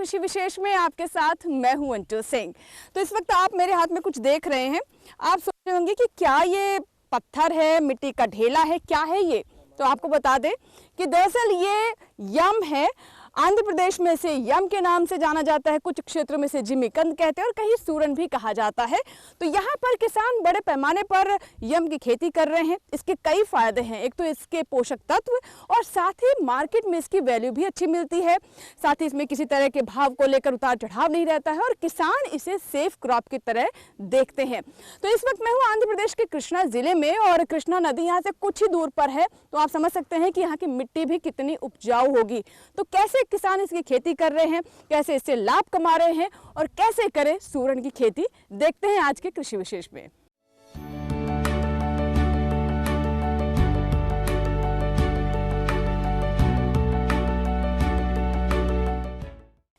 कृषि विशेष में आपके साथ मैं हूं अंटू सिंह। तो इस वक्त आप मेरे हाथ में कुछ देख रहे हैं। आप सोच रहे होंगे कि क्या ये पत्थर है, मिट्टी का ढेला है, क्या है ये? तो आपको बता दें कि दरअसल ये यम है। आंध्र प्रदेश में इसे यम के नाम से जाना जाता है, कुछ क्षेत्रों में से जिमीकंद कहते हैं और कहीं सूरन भी कहा जाता है। तो यहाँ पर किसान बड़े पैमाने पर यम की खेती कर रहे हैं। इसके कई फायदे हैं। एक तो इसके पोषक तत्व और साथ ही मार्केट में इसकी वैल्यू भी अच्छी मिलती है। साथ ही इसमें किसी तरह के भाव को लेकर उतार चढ़ाव नहीं रहता है और किसान इसे सेफ क्रॉप की तरह देखते हैं। तो इस वक्त मैं हूँ आंध्र प्रदेश के कृष्णा जिले में और कृष्णा नदी यहाँ से कुछ ही दूर पर है। तो आप समझ सकते हैं कि यहाँ की मिट्टी भी कितनी उपजाऊ होगी। तो कैसे किसान इसकी खेती कर रहे हैं, कैसे इससे लाभ कमा रहे हैं और कैसे करें सूरन की खेती, देखते हैं आज के कृषि विशेष में।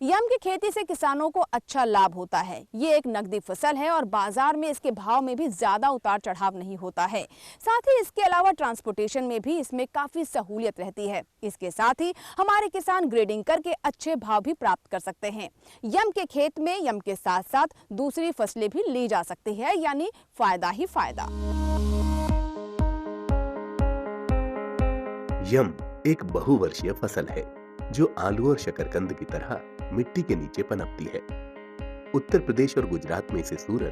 यम की खेती से किसानों को अच्छा लाभ होता है। ये एक नकदी फसल है और बाजार में इसके भाव में भी ज्यादा उतार चढ़ाव नहीं होता है। साथ ही इसके अलावा ट्रांसपोर्टेशन में भी इसमें काफी सहूलियत रहती है। इसके साथ ही हमारे किसान ग्रेडिंग करके अच्छे भाव भी प्राप्त कर सकते हैं। यम के खेत में यम के साथ साथ दूसरी फसलें भी ली जा सकती है, यानी फायदा ही फायदा। यम एक बहुवर्षीय फसल है जो आलू और शकरकंद की तरह मिट्टी के नीचे पनपती है। उत्तर प्रदेश और गुजरात में इसे सूरन,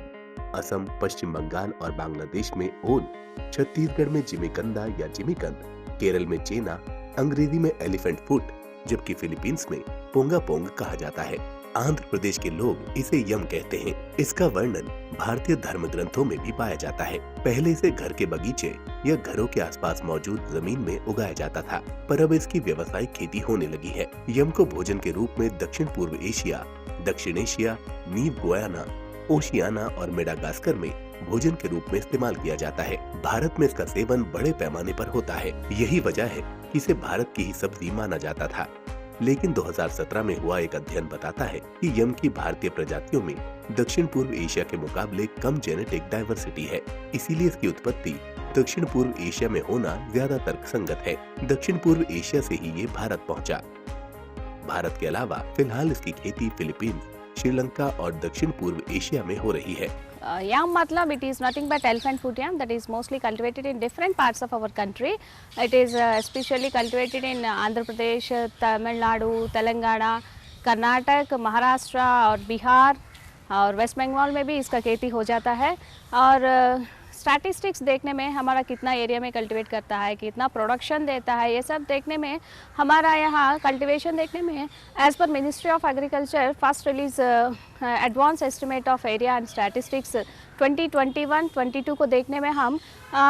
असम, पश्चिम बंगाल और बांग्लादेश में ओल, छत्तीसगढ़ में जिमीकंदा या जिमीकंद, केरल में चेना, अंग्रेजी में एलिफेंट फुट, जबकि फिलीपींस में पोंगा पोंग कहा जाता है। आंध्र प्रदेश के लोग इसे यम कहते हैं। इसका वर्णन भारतीय धर्म ग्रंथों में भी पाया जाता है। पहले इसे घर के बगीचे या घरों के आसपास मौजूद जमीन में उगाया जाता था, पर अब इसकी व्यावसायिक खेती होने लगी है। यम को भोजन के रूप में दक्षिण पूर्व एशिया, दक्षिण एशिया, न्यू गुयाना, ओशियाना और मेडागास्कर में भोजन के रूप में इस्तेमाल किया जाता है। भारत में इसका सेवन बड़े पैमाने पर होता है। यही वजह है कि इसे भारत की ही सब्जी माना जाता था। लेकिन 2017 में हुआ एक अध्ययन बताता है कि यम की भारतीय प्रजातियों में दक्षिण पूर्व एशिया के मुकाबले कम जेनेटिक डाइवर्सिटी है। इसीलिए इसकी उत्पत्ति दक्षिण पूर्व एशिया में होना ज्यादा तर्कसंगत है। दक्षिण पूर्व एशिया से ही ये भारत पहुंचा। भारत के अलावा फिलहाल इसकी खेती फिलीपींस, श्रीलंका और दक्षिण पूर्व एशिया में हो रही है। Yam matlab it is nothing but elephant foot yam that is mostly cultivated in different parts of our country. It is especially cultivated in Andhra Pradesh, Tamil Nadu, Telangana, Karnataka, Maharashtra और बिहार और waste Bengal में भी इसका खेती हो जाता है। और स्टैटिस्टिक्स देखने में हमारा कितना एरिया में कल्टिवेट करता है, कितना प्रोडक्शन देता है, ये सब देखने में हमारा यहाँ कल्टिवेशन देखने में as per ministry of agriculture first release advance estimate of area and statistics 2021-22 को देखने में हम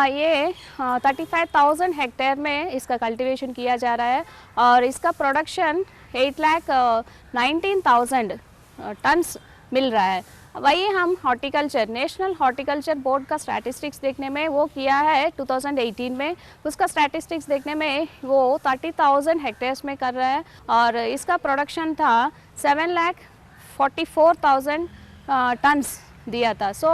ये 35,000 हेक्टेयर में इसका कल्टिवेशन किया जा रहा है और इसका प्रोडक्शन 8,19,000 टन्स मिल रहा है। वही हम हॉर्टिकल्चर, नेशनल हॉर्टिकल्चर बोर्ड का स्टैटिस्टिक्स देखने में वो किया है 2018 में। उसका स्टैटिस्टिक्स देखने में वो 30,000 हेक्टेयर्स में कर रहा है और इसका प्रोडक्शन था 7,44,000 टन्स दिया था। सो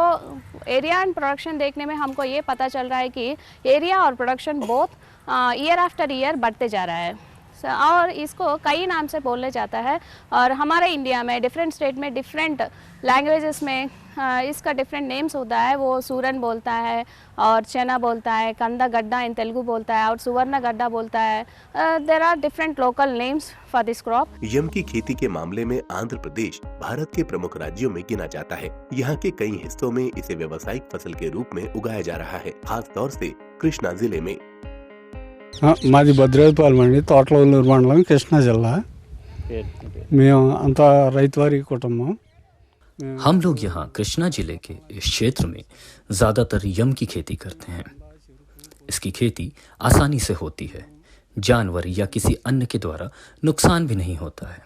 एरिया एंड प्रोडक्शन देखने में हमको ये पता चल रहा है कि एरिया और production both year after year बढ़ते जा रहा है और इसको कई नाम से बोलने जाता है। और हमारे इंडिया में डिफरेंट स्टेट में डिफरेंट लैंग्वेजेस में इसका डिफरेंट नेम्स होता है। वो सूरन बोलता है और चना बोलता है, कंदा गड्ढा इन तेलुगु बोलता है और सुवर्ण गड्ढा बोलता है। There are different local names for this crop. Yam की खेती के मामले में आंध्र प्रदेश भारत के प्रमुख राज्यों में गिना जाता है। यहाँ के कई हिस्सों में इसे व्यावसायिक फसल के रूप में उगाया जा रहा है, खास तौर से कृष्णा जिले में। మాది భద్రాద్రిపాలెం అండి, తోటలూరు మండలం, కృష్ణా జిల్లా। మేము అంతా రైతువారీ కుటుంబం। हम लोग यहाँ कृष्णा जिले के इस क्षेत्र में ज़्यादातर यम की खेती करते हैं। इसकी खेती आसानी से होती है, जानवर या किसी अन्य के द्वारा नुकसान भी नहीं होता है।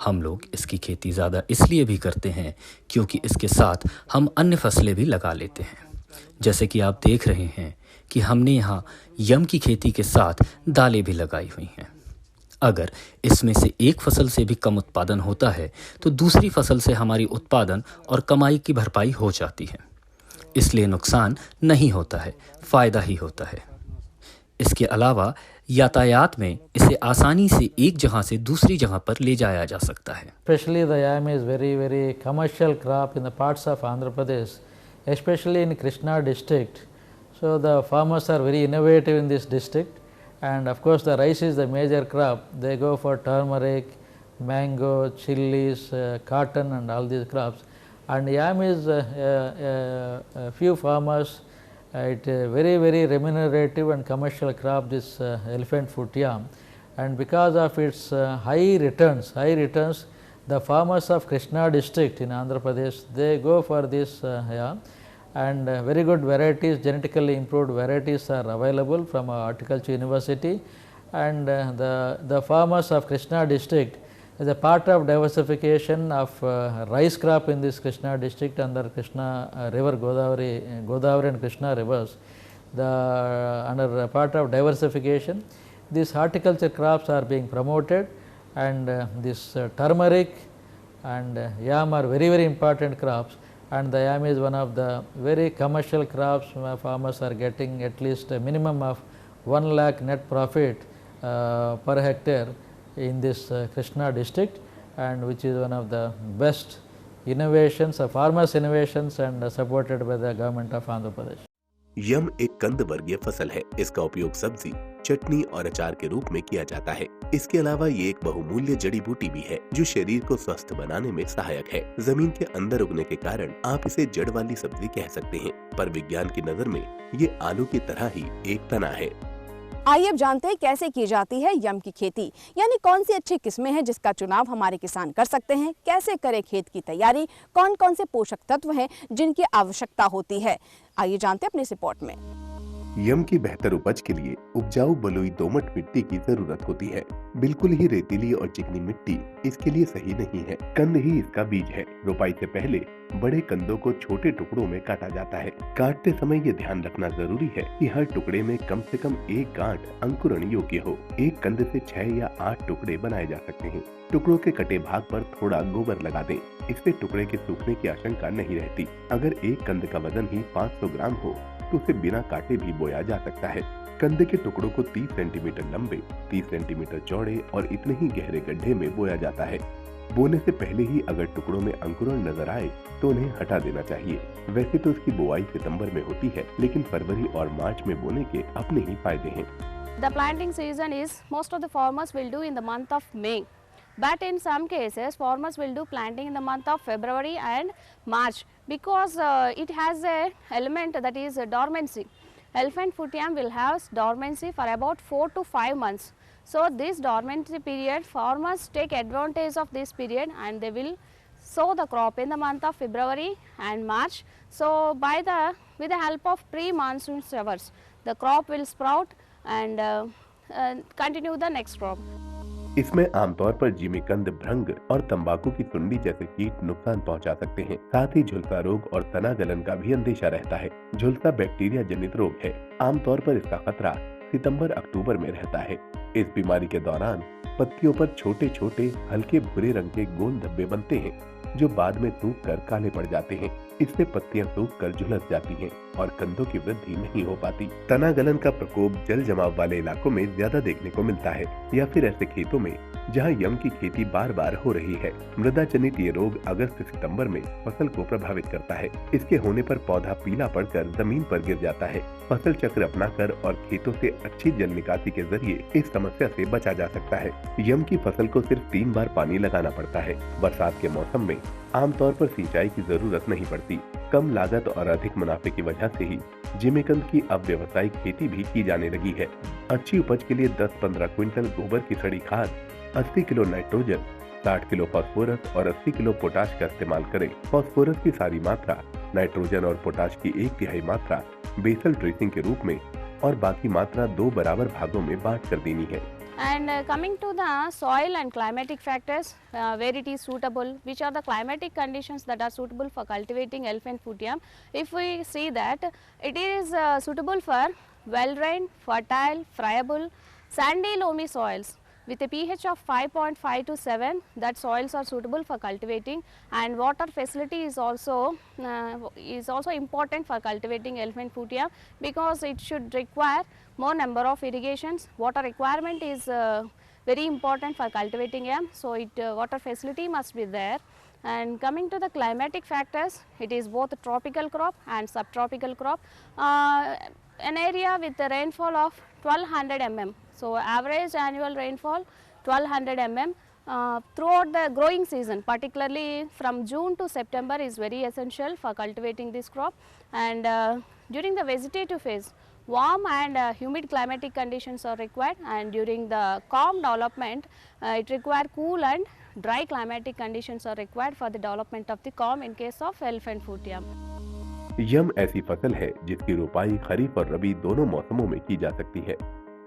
हम लोग इसकी खेती ज़्यादा इसलिए भी करते हैं क्योंकि इसके साथ हम अन्य फसलें भी लगा लेते हैं। जैसे कि आप देख रहे हैं कि हमने यहाँ यम की खेती के साथ दालें भी लगाई हुई हैं। अगर इसमें से एक फसल से भी कम उत्पादन होता है तो दूसरी फसल से हमारी उत्पादन और कमाई की भरपाई हो जाती है। इसलिए नुकसान नहीं होता है, फ़ायदा ही होता है। इसके अलावा यातायात में इसे आसानी से एक जगह से दूसरी जगह पर ले जाया जा सकता है। Especially the yam is very commercial crop in the parts of Andhra Pradesh, especially in Krishna district. So the farmers are very innovative in this district, and of course the rice is the major crop. They go for turmeric, mango, chilies, cotton and all these crops. And yam is a few farmers, it very remunerative and commercial crop, this elephant foot yam. And because of its high returns, the farmers of Krishna district in Andhra Pradesh, they go for this yam, and very good varieties, genetically improved varieties are available from Horticulture University. And the farmers of Krishna district, as a part of diversification of rice crop in this Krishna district under Krishna river, Godavari and Krishna rivers, under part of diversification, these horticulture crops are being promoted, and this turmeric and yam are very important crops, and the yam is one of the very commercial crops. Farmers are getting at least a minimum of 1 lakh net profit per hectare in this Krishna district, and which is one of the best innovations, farmers innovations, and supported by the government of Andhra Pradesh. यम एक कंद वर्गीय फसल है। इसका उपयोग सब्जी, चटनी और अचार के रूप में किया जाता है। इसके अलावा ये एक बहुमूल्य जड़ी बूटी भी है जो शरीर को स्वस्थ बनाने में सहायक है। जमीन के अंदर उगने के कारण आप इसे जड़ वाली सब्जी कह सकते हैं, पर विज्ञान की नजर में ये आलू की तरह ही एक तना है। आइए अब जानते हैं कैसे की जाती है यम की खेती, यानी कौन सी अच्छी किस्में हैं जिसका चुनाव हमारे किसान कर सकते हैं, कैसे करें खेत की तैयारी, कौन कौन से पोषक तत्व हैं जिनकी आवश्यकता होती है। आइए जानते हैं अपनी इस रिपोर्ट में। यम की बेहतर उपज के लिए उपजाऊ बलुई दोमट मिट्टी की जरूरत होती है। बिल्कुल ही रेतीली और चिकनी मिट्टी इसके लिए सही नहीं है। कंद ही इसका बीज है। रोपाई से पहले बड़े कंदों को छोटे टुकड़ों में काटा जाता है। काटते समय ये ध्यान रखना जरूरी है कि हर टुकड़े में कम से कम एक गांठ अंकुरण योग्य हो। एक कंद से 6 या 8 टुकड़े बनाए जा सकते हैं। टुकड़ों के कटे भाग पर थोड़ा गोबर लगा दें, इससे टुकड़े के सूखने की आशंका नहीं रहती। अगर एक कंद का वजन ही 500 ग्राम हो तो उसे बिना काटे भी बोया जा सकता है। कंद के टुकड़ों को 30 सेंटीमीटर लंबे, 30 सेंटीमीटर चौड़े और इतने ही गहरे गड्ढे में बोया जाता है। बोने से पहले ही अगर टुकड़ों में अंकुरण नजर आए तो उन्हें हटा देना चाहिए। वैसे तो इसकी बुआई सितंबर में होती है, लेकिन फरवरी और मार्च में बोने के अपने ही फायदे हैं। The planting season is most of the farmers will do in the month of May, but in some cases farmers will do planting in the month of February and March because it has a element that is dormancy. Elephant foot yam will have dormancy for about 4 to 5 months. So this dormancy period, farmers take advantage of this period and they will sow the crop in the month of February and March. So with the help of pre-monsoon showers, the crop will sprout and continue the next crop. इसमें आमतौर पर जिमीकंद, भृंग और तंबाकू की सुंडी जैसे कीट नुकसान पहुंचा सकते हैं। साथ ही झुलसा रोग और तना गलन का भी अंदेशा रहता है। झुलसा बैक्टीरिया जनित रोग है। आमतौर पर इसका खतरा सितंबर-अक्टूबर में रहता है। इस बीमारी के दौरान पत्तियों पर छोटे छोटे हल्के भूरे रंग के गोल धब्बे बनते हैं जो बाद में सूख कर काले पड़ जाते हैं। इससे पत्तियां सूख कर झुलस जाती हैं और कंदों की वृद्धि नहीं हो पाती। तना गलन का प्रकोप जल जमाव वाले इलाकों में ज्यादा देखने को मिलता है या फिर ऐसे खेतों में जहां यम की खेती बार बार हो रही है। मृदा जनित ये रोग अगस्त सितंबर में फसल को प्रभावित करता है। इसके होने पर पौधा पीला पड़कर जमीन पर गिर जाता है। फसल चक्र अपनाकर और खेतों से अच्छी जल निकासी के जरिए इस समस्या से बचा जा सकता है। यम की फसल को सिर्फ 3 बार पानी लगाना पड़ता है। बरसात के मौसम में आमतौर पर सिंचाई की जरूरत नहीं पड़ती। कम लागत और अधिक मुनाफे की वजह से ही जिमीकंद की अब व्यावसायिक खेती भी की जाने लगी है। अच्छी उपज के लिए 10-15 क्विंटल गोबर की सड़ी खाद, 80 किलो नाइट्रोजन, 60 किलो फास्फोरस और 80 किलो पोटाश का इस्तेमाल करें। फास्फोरस की सारी मात्रा, नाइट्रोजन और पोटाश की 1/3 मात्रा बेसल ड्रेसिंग के रूप में और बाकी मात्रा 2 बराबर भागों में बांट कर देनी है। And coming to the soil and climatic factors, where it is suitable, which are the climatic conditions that are suitable for cultivating elephant foot yam. If we see that it is suitable for well-drained, fertile, friable, sandy loamy soils. with a pH of 5.5 to 7, that soils are suitable for cultivating, and water facility is also important for cultivating elephant foot yam, because it should require more number of irrigations. Water requirement is very important for cultivating yam, so water facility must be there. And coming to the climatic factors, it is both a tropical crop and subtropical crop. An area with a rainfall of 1200 mm. So average annual rainfall 1200 mm throughout the growing season, particularly from June to September, is very essential for cultivating this crop. And during the vegetative phase, warm and humid climatic conditions are required, and during the corm development, it requires cool and dry climatic conditions are required for the development of the corm in case of elephant foot yam. यम ऐसी फसल है जिसकी रोपाई खरीफ और रबी दोनों मौसमों में की जा सकती है।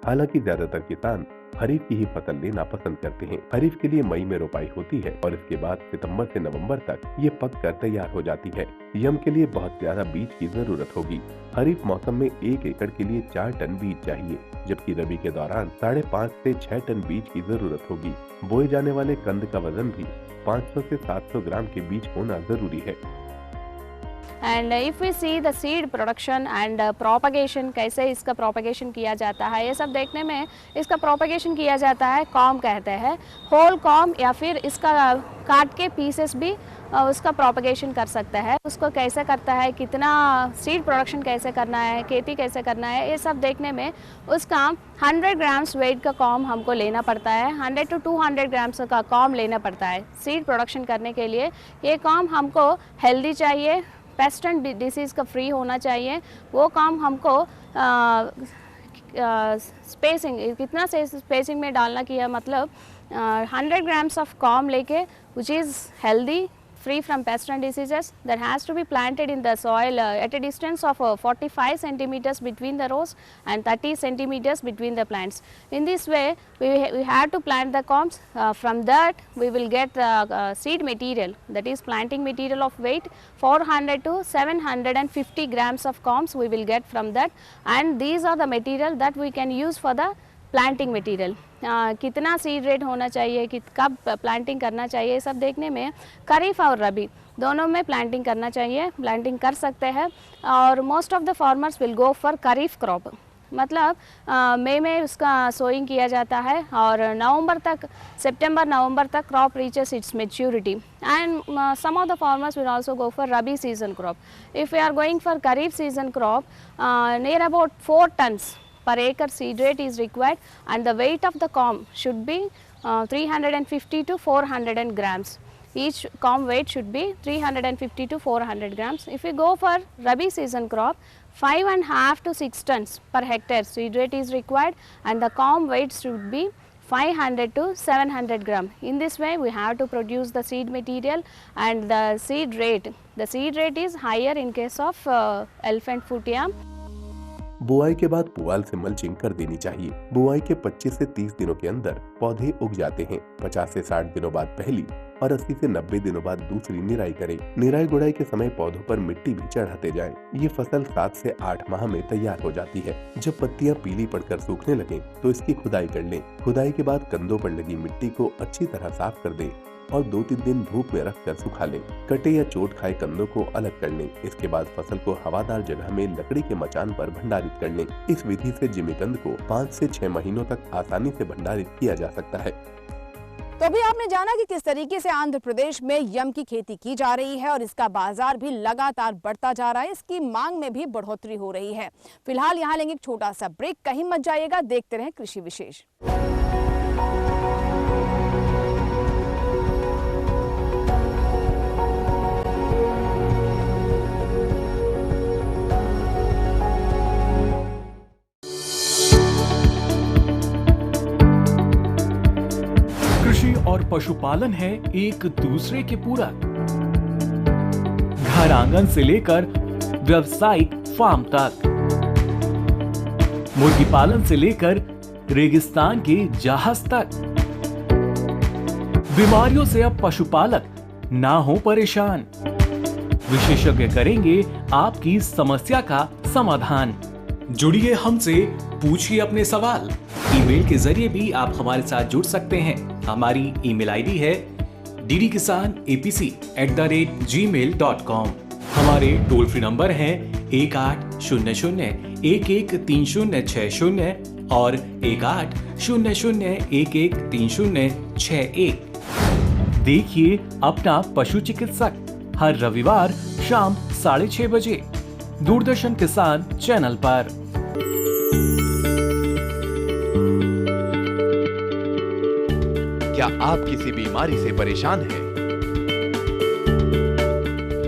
हालांकि ज्यादातर किसान खरीफ की ही फसल लेना पसंद करते हैं। खरीफ के लिए मई में रोपाई होती है और इसके बाद सितंबर से नवंबर तक ये पक कर तैयार हो जाती है। यम के लिए बहुत ज्यादा बीज की जरूरत होगी। खरीफ मौसम में 1 एकड़ के लिए 4 टन बीज चाहिए, जबकि रबी के दौरान 5.5 से 6 टन बीज की जरूरत होगी। बोए जाने वाले कंद का वजन भी 500 से 700 ग्राम के बीज होना जरूरी है। And if we see the seed production and propagation, कैसे इसका propagation किया जाता है, ये सब देखने में इसका propagation किया जाता है, कॉम कहते हैं, होल कॉम, या फिर इसका काट के पीसेस भी उसका propagation कर सकता है। उसको कैसे करता है, कितना seed production कैसे करना है, खेती कैसे करना है, ये सब देखने में उसका 100 ग्राम्स वेट का कॉम हमको लेना पड़ता है, 100 to 200 ग्राम्स का कॉम लेना पड़ता है सीड प्रोडक्शन करने के लिए। ये कॉम हमको हेल्दी चाहिए, पेस्ट एंड डिसीज़ का फ्री होना चाहिए। वो काम हमको स्पेसिंग, कितना से स्पेसिंग में डालना किया, मतलब 100 ग्राम्स ऑफ कॉम लेके which is healthy, free from pests and diseases, that has to be planted in the soil at a distance of 45 centimeters between the rows and 30 centimeters between the plants. In this way, we have to plant the corms. From that, we will get seed material, that is planting material of weight 400 to 750 grams of corms we will get from that, and these are the material that we can use for the planting material. कितना seed rate होना चाहिए, कब planting करना चाहिए, सब देखने में खरीफ और रबी दोनों में प्लांटिंग करना चाहिए, प्लांटिंग कर सकते हैं। और most of the farmers will go for kharif crop, मतलब मई में उसका सोइंग किया जाता है और नवंबर तक, सितंबर नवंबर तक crop reaches its maturity, and some of the farmers will also go for rabi season crop. If we are going for kharif season crop, near about 4 tons per acre seed rate is required, and the weight of the corm should be 350 to 400 grams. Each corm weight should be 350 to 400 grams. If we go for rabi season crop, 5.5 to 6 tons per hectare seed rate is required, and the corm weight should be 500 to 700 gram. In this way, we have to produce the seed material, and the seed rate is higher in case of elephant foot yam. बुआई के बाद पुआल से mulching कर देनी चाहिए। बुआई के 25 से 30 दिनों के अंदर पौधे उग जाते हैं। 50 से 60 दिनों बाद पहली और 80 से 90 दिनों बाद दूसरी निराई करें। निराई गुड़ाई के समय पौधों पर मिट्टी भी चढ़ाते जाएं। ये फसल 7 से 8 माह में तैयार हो जाती है। जब पत्तियां पीली पड़कर सूखने लगें तो इसकी खुदाई कर लें। खुदाई के बाद कंधों पर लगी मिट्टी को अच्छी तरह साफ कर दें और 2-3 दिन धूप में रखकर सुखा लें। कटे या चोट खाए कंदों को अलग कर लें। इसके बाद फसल को हवादार जगह में लकड़ी के मचान पर भंडारित कर लें। इस विधि से जिमीकंद को 5 से 6 महीनों तक आसानी से भंडारित किया जा सकता है। तो अभी आपने जाना कि किस तरीके से आंध्र प्रदेश में यम की खेती की जा रही है और इसका बाजार भी लगातार बढ़ता जा रहा है, इसकी मांग में भी बढ़ोतरी हो रही है। फिलहाल यहाँ लेंगे एक छोटा सा ब्रेक, कहीं मत जाइएगा, देखते रहें कृषि विशेष। कृषि और पशुपालन है एक दूसरे के पूरक। घर आंगन से लेकर व्यावसायिक फार्म तक, मुर्गी पालन से लेकर रेगिस्तान के जहाज तक। बीमारियों से अब पशुपालक ना हो परेशान। विशेषज्ञ करेंगे आपकी समस्या का समाधान। जुड़िए हमसे पूछिए अपने सवाल। ईमेल के जरिए भी आप हमारे साथ जुड़ सकते हैं। हमारी ईमेल आईडी है ddkisanapc@gmail.com। हमारे टोल फ्री नंबर हैं 1800-113060 और 1800-113061। देखिए अपना पशु चिकित्सक हर रविवार शाम 6:30 बजे दूरदर्शन किसान चैनल पर। क्या आप किसी बीमारी से परेशान हैं?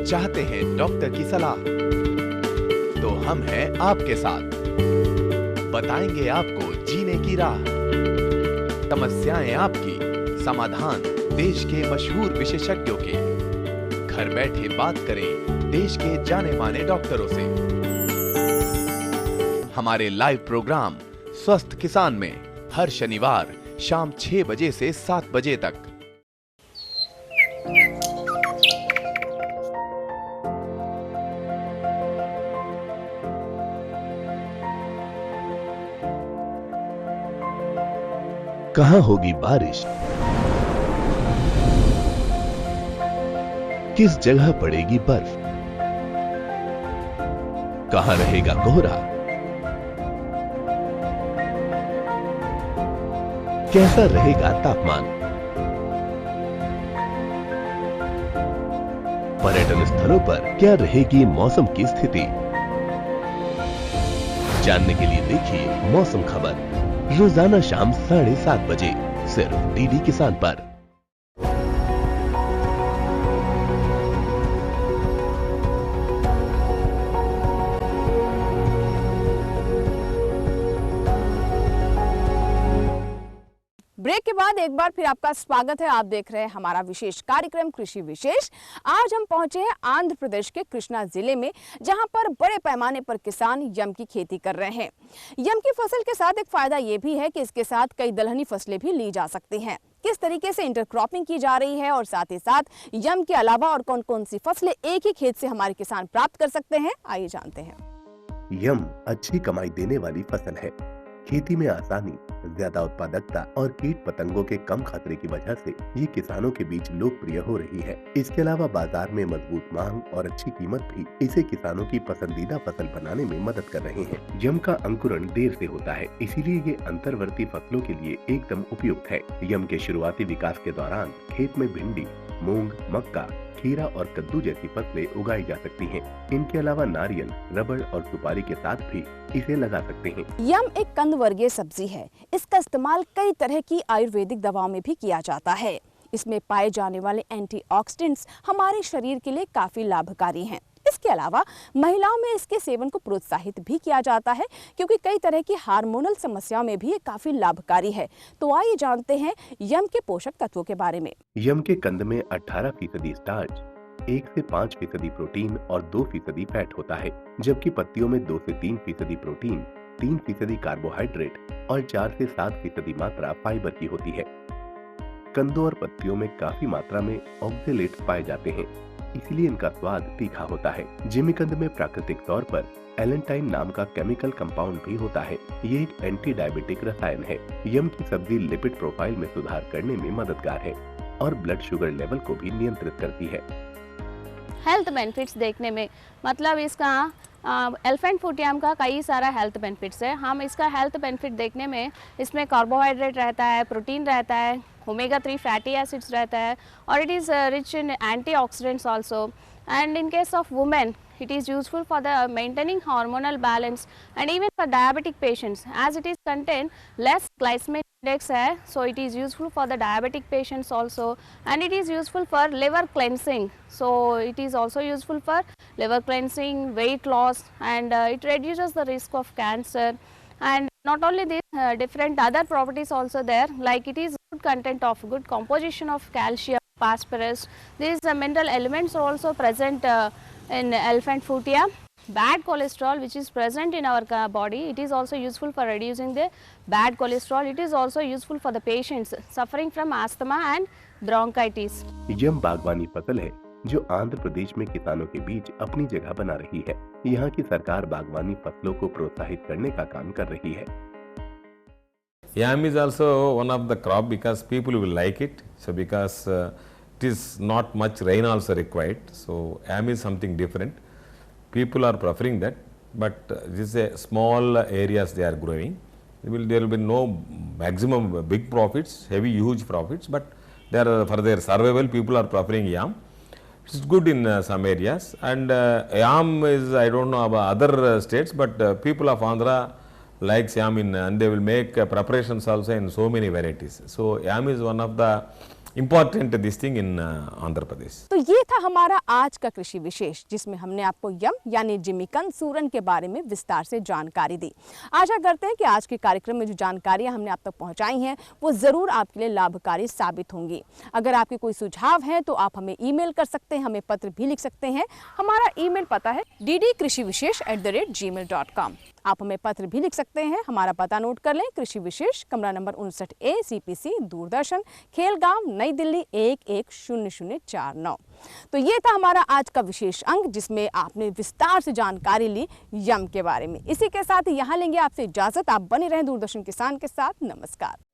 चाहते हैं डॉक्टर की सलाह? तो हम हैं आपके साथ, बताएंगे आपको जीने की राह। समस्याएं आपकी, समाधान देश के मशहूर विशेषज्ञों के। घर बैठे बात करें देश के जाने माने डॉक्टरों से। हमारे लाइव प्रोग्राम स्वस्थ किसान में हर शनिवार शाम 6 बजे से 7 बजे तक। कहाँ होगी बारिश, किस जगह पड़ेगी बर्फ, कहाँ रहेगा कोहरा, कैसा रहेगा तापमान, पर्यटन स्थलों पर क्या रहेगी मौसम की स्थिति। जानने के लिए देखिए मौसम खबर रोजाना शाम 7:30 बजे सिर्फ डीडी किसान पर। ब्रेक के बाद एक बार फिर आपका स्वागत है। आप देख रहे हैं हमारा विशेष कार्यक्रम कृषि विशेष। आज हम पहुंचे हैं आंध्र प्रदेश के कृष्णा जिले में, जहां पर बड़े पैमाने पर किसान यम की खेती कर रहे हैं। यम की फसल के साथ एक फायदा ये भी है कि इसके साथ कई दलहनी फसलें भी ली जा सकती हैं। किस तरीके से इंटरक्रॉपिंग की जा रही है और साथ ही साथ यम के अलावा और कौन कौन सी फसलें एक ही खेत से हमारे किसान प्राप्त कर सकते हैं, आइए जानते हैं। यम अच्छी कमाई देने वाली फसल है। खेती में आसानी, ज्यादा उत्पादकता और कीट पतंगों के कम खतरे की वजह से ये किसानों के बीच लोकप्रिय हो रही है। इसके अलावा बाजार में मजबूत मांग और अच्छी कीमत भी इसे किसानों की पसंदीदा फसल बनाने में मदद कर रहे हैं। यम का अंकुरण देर से होता है, इसीलिए ये अंतर्वर्ती फसलों के लिए एकदम उपयुक्त है। यम के शुरुआती विकास के दौरान खेत में भिंडी, मूंग, मक्का, खीरा और कद्दू जैसी फसलें उगाई जा सकती हैं। इनके अलावा नारियल, रबड़ और सुपारी के साथ भी इसे लगा सकते हैं। यम एक कंद वर्गीय सब्जी है। इसका इस्तेमाल कई तरह की आयुर्वेदिक दवाओं में भी किया जाता है। इसमें पाए जाने वाले एंटीऑक्सीडेंट्स हमारे शरीर के लिए काफी लाभकारी हैं। इसके अलावा महिलाओं में इसके सेवन को प्रोत्साहित भी किया जाता है, क्योंकि कई तरह की हार्मोनल समस्याओं में भी ये काफी लाभकारी है। तो आइए जानते हैं यम के पोषक तत्वों के बारे में। यम के कंद में 18% स्टार्च, 1 से 5% प्रोटीन और 2% फैट होता है, जबकि पत्तियों में 2 से 3% प्रोटीन, 3% कार्बोहाइड्रेट और 4 से 7% मात्रा फाइबर की होती है। कंदों और पत्तियों में काफी मात्रा में ऑक्जेलेट्स पाए जाते हैं, इसलिए इनका स्वाद तीखा होता है। जिमीकंद में प्राकृतिक तौर पर एलेंटाइन नाम का केमिकल कंपाउंड भी होता है। ये एक एंटी डायबिटिक रसायन है। यम की सब्जी लिपिड प्रोफाइल में सुधार करने में मददगार है और ब्लड शुगर लेवल को भी नियंत्रित करती है। हेल्थ बेनिफिट्स देखने में मतलब इसका एलिफेंट फूट यम का कई सारा हेल्थ बेनिफिट्स है। हम इसका हेल्थ बेनिफिट देखने में इसमें कार्बोहाइड्रेट रहता है, प्रोटीन रहता है, ओमेगा 3 फैटी एसिड्स रहता है और it is rich in antioxidants also. And in case of women, it is useful for the maintaining hormonal balance and even for diabetic patients, as it is contain less glycemic index hai, so it is useful for the diabetic patients also, and it is useful for liver cleansing, so it is also useful for liver cleansing, weight loss, and it reduces the risk of cancer. And not only this, different other properties also there, like it is good content of good composition of calcium, phosphorus. These mineral elements are also present in elephant foot yam. Bad cholesterol which is present in our body, it is also useful for reducing the bad cholesterol. It is also useful for the patients suffering from asthma and bronchitis. यम बागवानी फसल है जो आंध्र प्रदेश में किसानों के बीच अपनी जगह बना रही है। यहाँ की सरकार बागवानी फसलों को प्रोत्साहित करने का काम कर रही है। Yam is also one of the crop because people will like it. So because it is not much rain also required. So yam is something different. People are preferring that, but this is a small areas they are growing. There will be no maximum big profits, heavy huge profits, but there are for their survival people are preferring yam. It's good in some areas, and yam is, I don't know about other states, but people of Andhra likes yam and they will make preparations also in so many varieties. So yam is one of the important this thing in Andhra Pradesh. तो ये था हमारा आज का कृषि विशेष, जिसमें हमने आपको यम यानी जिमीकंद सूरन के बारे में विस्तार से जानकारी दी। आशा करते हैं कि आज के कार्यक्रम में जो जानकारियां हमने आप तक पहुंचाई हैं वो जरूर आपके लिए लाभकारी साबित होंगी। अगर आपके कोई सुझाव हैं तो आप हमें ईमेल कर सकते हैं, हमें पत्र भी लिख सकते हैं। हमारा ईमेल पता है ddkrishivishesh@gmail.com। आप हमें पत्र भी लिख सकते हैं। हमारा पता नोट कर लें, कृषि विशेष, कमरा number 59A, CPC, Doordarshan, Khelgaon, नई दिल्ली 110049। तो ये था हमारा आज का विशेष अंक, जिसमें आपने विस्तार से जानकारी ली यम के बारे में। इसी के साथ यहाँ लेंगे आपसे इजाजत। आप बने रहें दूरदर्शन किसान के साथ। नमस्कार।